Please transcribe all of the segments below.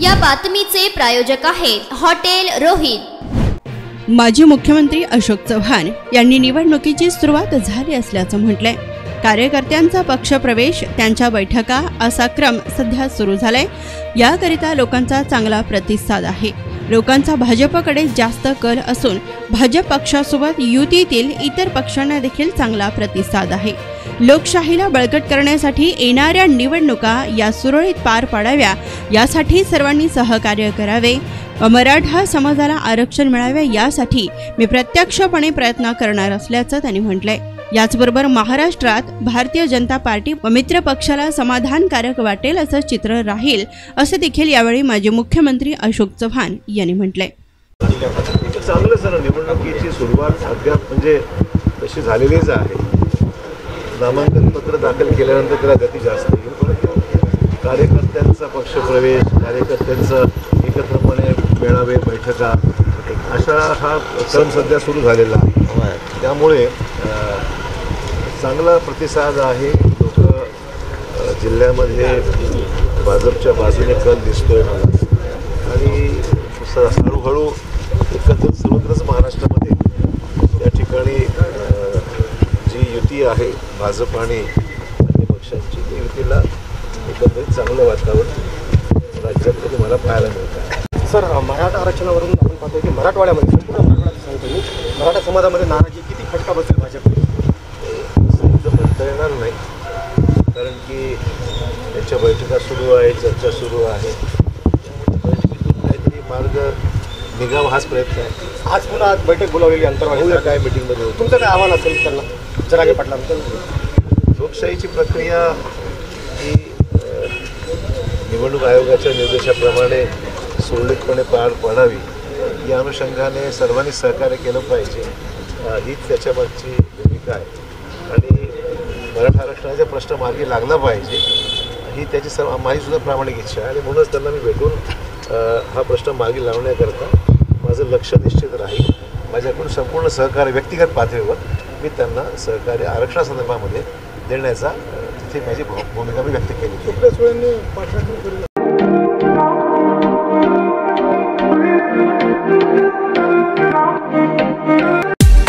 या बातमीचे प्रायोजक आहेत हॉटेल रोहित। माजी मुख्यमंत्री अशोक चव्हाण यांनी निवडणुकीची सुरुवात झाली असल्याचं म्हटलंय। कार्यकर्त्यांचा पक्षप्रवेश, त्यांच्या बैठका असा क्रम सध्या सुरू झालाय। याकरिता लोकांचा चांगला प्रतिसाद आहे। लोकांचा भाजपकडे जास्त कल असून भाजप पक्षासोबत युतीतील इतर पक्षांना देखील चांगला प्रतिसाद आहे। लोकशाहीला बळकट करण्यासाठी येणाऱ्या निवडणुका या सुरळीत पार पाडाव्या यासाठी सर्वांनी सहकार्य करावे। मराठा समाजाला आरक्षण मिळावे यासाठी मी प्रत्यक्षपणे प्रयत्न करणार असल्याचं त्यांनी म्हटलंय। याचबरोबर महाराष्ट्रात भारतीय जनता पार्टी व मित्र पक्षाला समाधानकारक वाटेल असं चित्र राहील असे देखील यावेळी माजी मुख्यमंत्री अशोक चव्हाण यांनी म्हटलंय। चांगलं सर, निवडणुकीची सुरुवात अद्याप म्हणजे तशी झालेलीच आहे। नामांकन पत्र दाखल केल्यानंतर त्याला गती जास्त येईल, परंतु कार्यकर्त्यांचा पक्षप्रवेश, कार्यकर्त्यांचं एकत्रपणे मेळावे, बैठका अशा हा क्रम सध्या सुरू झालेला आहे। त्यामुळे चांगला प्रतिसाद आहे। लोक जिल्ह्यामध्ये भाजपच्या बाजूने कल दिसतोय मला, आणि हळूहळू एकत्र सर्वत्रच महाराष्ट्रामध्ये या ठिकाणी जी युती आहे भाजप आणि अन्य पक्षांची, त्या युतीला एकंदरीत चांगलं वातावरण राज्यामध्ये मला पाहायला मिळतं आहे। सर, मराठा आरक्षणावरून आपण पाहतोय की मराठवाड्यामध्ये संपूर्ण मराठा समाजामध्ये नाराजी किती फटका बसेल भाजपकडे म्हणता येणार नाही, कारण की त्यांच्या बैठका सुरू आहे, चर्चा सुरू आहे। बैठकीतून काहीतरी मार्ग निघावा हाच प्रयत्न आहे। आज पुन्हा बैठक बोलावलेली अंतर्वाली काय मीटिंगमध्ये होतं, तुमचं काय आव्हान असेल त्यांना जरांगे पाटलांबद्दल? लोकशाहीची प्रक्रिया ही निवडणूक आयोगाच्या निर्देशाप्रमाणे सुरळीतपणे पार पाडावी या अनुषंगाने सर्वांनी सहकार्य केलं पाहिजे, हीच त्याच्यामागची भूमिका आहे। आणि मराठा आरक्षणाचा प्रश्न मार्गी लागला पाहिजे ही त्याची माझीसुद्धा प्रामाणिक इच्छा आहे, आणि म्हणूनच त्यांना मी भेटून हा प्रश्न मार्गी लावण्याकरता माझं लक्ष निश्चित राहील। माझ्याकडून संपूर्ण सहकार्य व्यक्तिगत पातळीवर मी त्यांना सहकार्य आरक्षणासंदर्भामध्ये देण्याचा तिथे माझी भूमिका मी व्यक्त केली।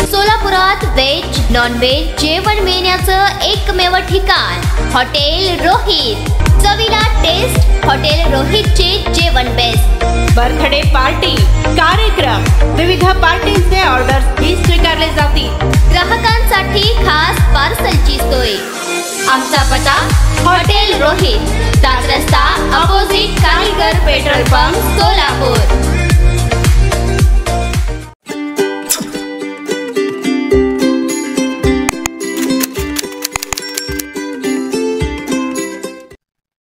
सोलापुरात व्हेज नॉन व्हेज जेवण मिळण्याचं एकमेव ठिकाण हॉटेल रोहित। चवीला टेस्ट, हॉटेल रोहितचे जेवण बेस्ट। बर्थडे पार्टी, कार्यक्रम, विविध पार्टींचे ऑर्डर्स ही स्वीकारले जातील। ग्राहकांसाठी खास पार्सलची सोय। आमचा पत्ता हॉटेल रोहित, 7 रस्ता अपोजिट कारीगर पेट्रोल पंप, सोलापूर।